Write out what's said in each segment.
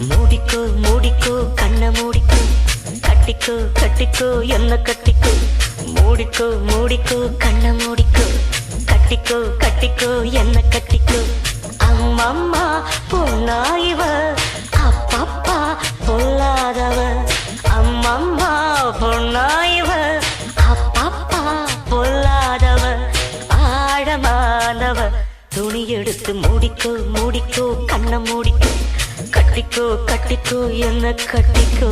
மூடிக்கோ மூடிக்கோ கண்ண மூடிக்கோ கட்டிக்கோ கட்டிக்கோ என்ன கட்டிக்கோ மூடிக்கோ மூடிக்கோ கண்ண மூடிக்கோ கட்டிக்கோ கட்டிக்கோ என்ன கட்டிக்கோ அம்மம்மா பொன்னாயிவ அப்பப்பா பொல்லாதவ அம்மம்மா பொன்னாயிவ அப்பப்பா பொல்லாதவ ஆழமானவ துணி எடுத்து மூடிக்கோ மூடிக்கோ கண்ண மூடிக்கோ கட்டிக்கோ கட்டிக்கோ என்ன கட்டிக்கோ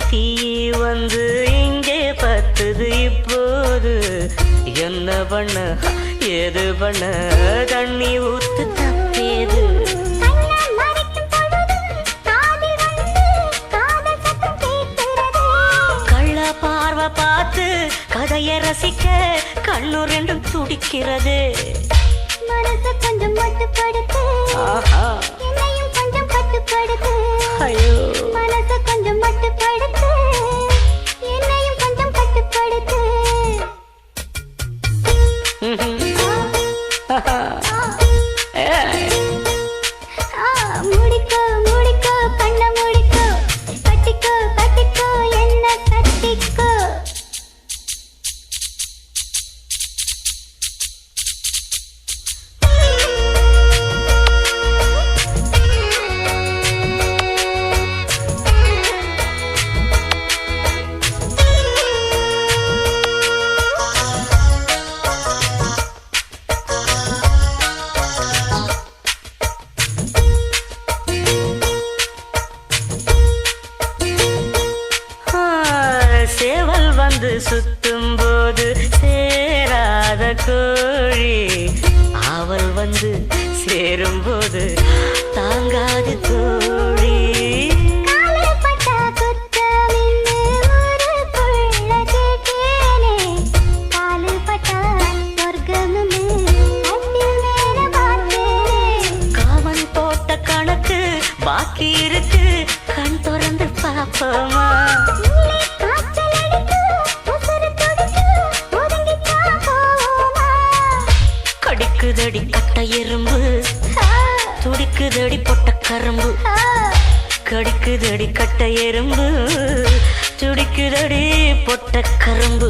தீ வந்து இங்கே பத்துது இப்போது என்ன பண்ண ஏது பண்ண தண்ணி ஊத்து தப்பேது கள்ள பார்வை பார்த்து கதையை ரசிக்க கண்ணு ரெண்டும் துடிக்கிறது மனசு கொஞ்சம் மட்டுப்படுத்து கொஞ்சம் கட்டுப்படுத்து ஐயோ மனசு கொஞ்சம் மட்டுப்படுத்து என்னையும் கொஞ்சம் கட்டுப்படுத்து முடிக்கோ முடிக்கோ கண்ண முடிக்கோ கட்டிக்கோ கட்டிக்கோ என்ன கட்டிக்கோ சேவல் வந்து சுத்தும் போது சேராத கோழி அவள் வந்து சேரும் போது தாங்காது தோழி காமன் போட்ட கணக்கு பாக்கி இருக்கு கண் திறந்து பாப்போமா கடிக்குதடி கட்ட எறும்பு துடிக்குதடி பொட்ட கரும்பு கடிக்குதடி கட்ட எறும்பு துடிக்குதடி பொட்ட கரும்பு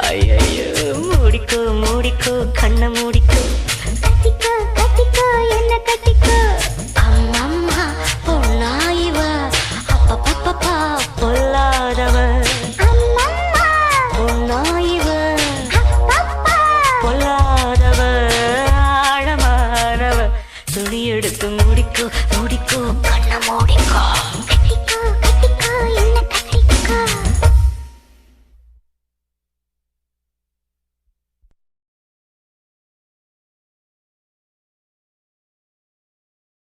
ஐயோ மூடிக்கோ மூடிக்கோ கண்ண மூடிக்கோ கட்டிக்கோ கட்டிக்கோ என்ன கட்டிக்கோ அம்மம்மா பொன்னாயிவ அப்பப்பப்பா பொல்லாதவ பொன்னாயிவ பொல்லாதவ ஆழமானவ துணி எடுத்து மூடிக்கோ மூடிக்கோ கண்ண மூடிக்கோ